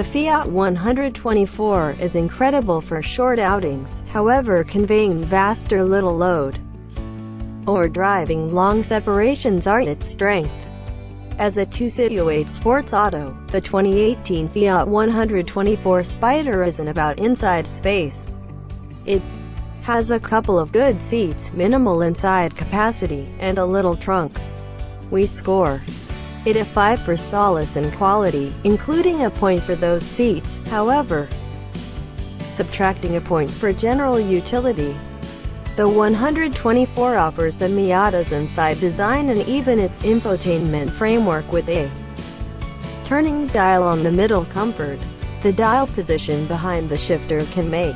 The Fiat 124 is incredible for short outings, however conveying vast or little load or driving long separations are its strength. As a two-situate sports auto, the 2018 Fiat 124 Spider isn't about inside space. It has a couple of good seats, minimal inside capacity, and a little trunk. We score it a 5 for solace and quality, including a point for those seats, however, subtracting a point for general utility. The 124 offers the Miata's inside design and even its infotainment framework with a turning dial on the middle comfort. The dial position behind the shifter can make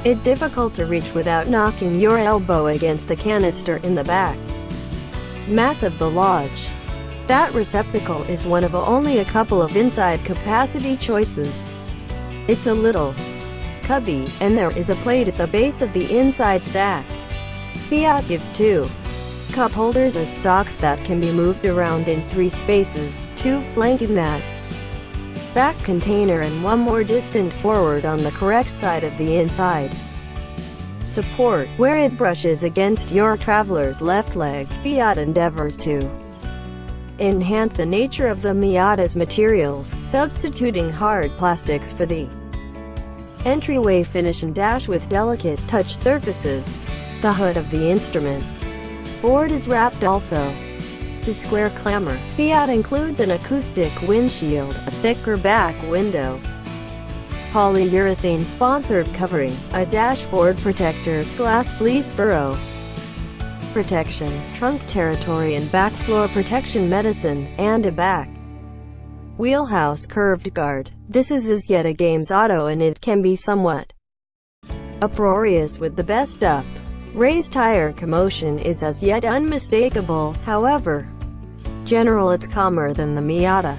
it difficult to reach without knocking your elbow against the canister in the back. Massive the Lodge. That receptacle is one of only a couple of inside capacity choices. It's a little cubby, and there is a plate at the base of the inside stack. Fiat gives two cup holders as stocks that can be moved around in 3 spaces, 2 flanking that back container and 1 more distant forward on the correct side of the inside support, where it brushes against your traveler's left leg. Fiat endeavors to enhance the nature of the Miata's materials, substituting hard plastics for the entryway finish and dash with delicate touch surfaces. The hood of the instrument board is wrapped also to square clamor. Fiat includes an acoustic windshield, a thicker back window, polyurethane sponsored covering, a dashboard protector, glass fleece burrow protection, trunk territory and back floor protection medicines, and a back wheelhouse curved guard. This is yet a games auto and it can be somewhat uproarious with the best up. Raised tire commotion is as yet unmistakable, however, general it's calmer than the Miata.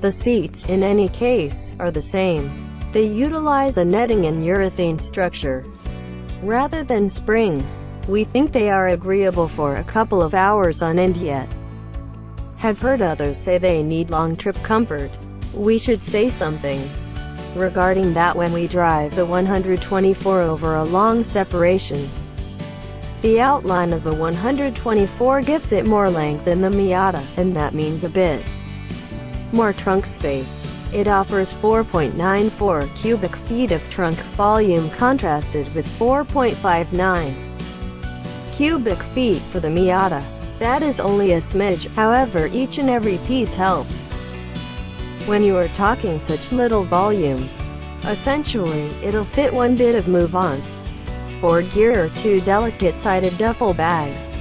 The seats, in any case, are the same. They utilize a netting and urethane structure rather than springs. We think they are agreeable for a couple of hours on end, yet have heard others say they need long trip comfort. We should say something regarding that when we drive the 124 over a long separation. The outline of the 124 gives it more length than the Miata, and that means a bit more trunk space. It offers 4.94 cubic feet of trunk volume contrasted with 4.59 cubic feet for the Miata. That is only a smidge, however each and every piece helps when you are talking such little volumes. Essentially, it'll fit 1 bit of move-on board gear or 2 delicate-sided duffel bags.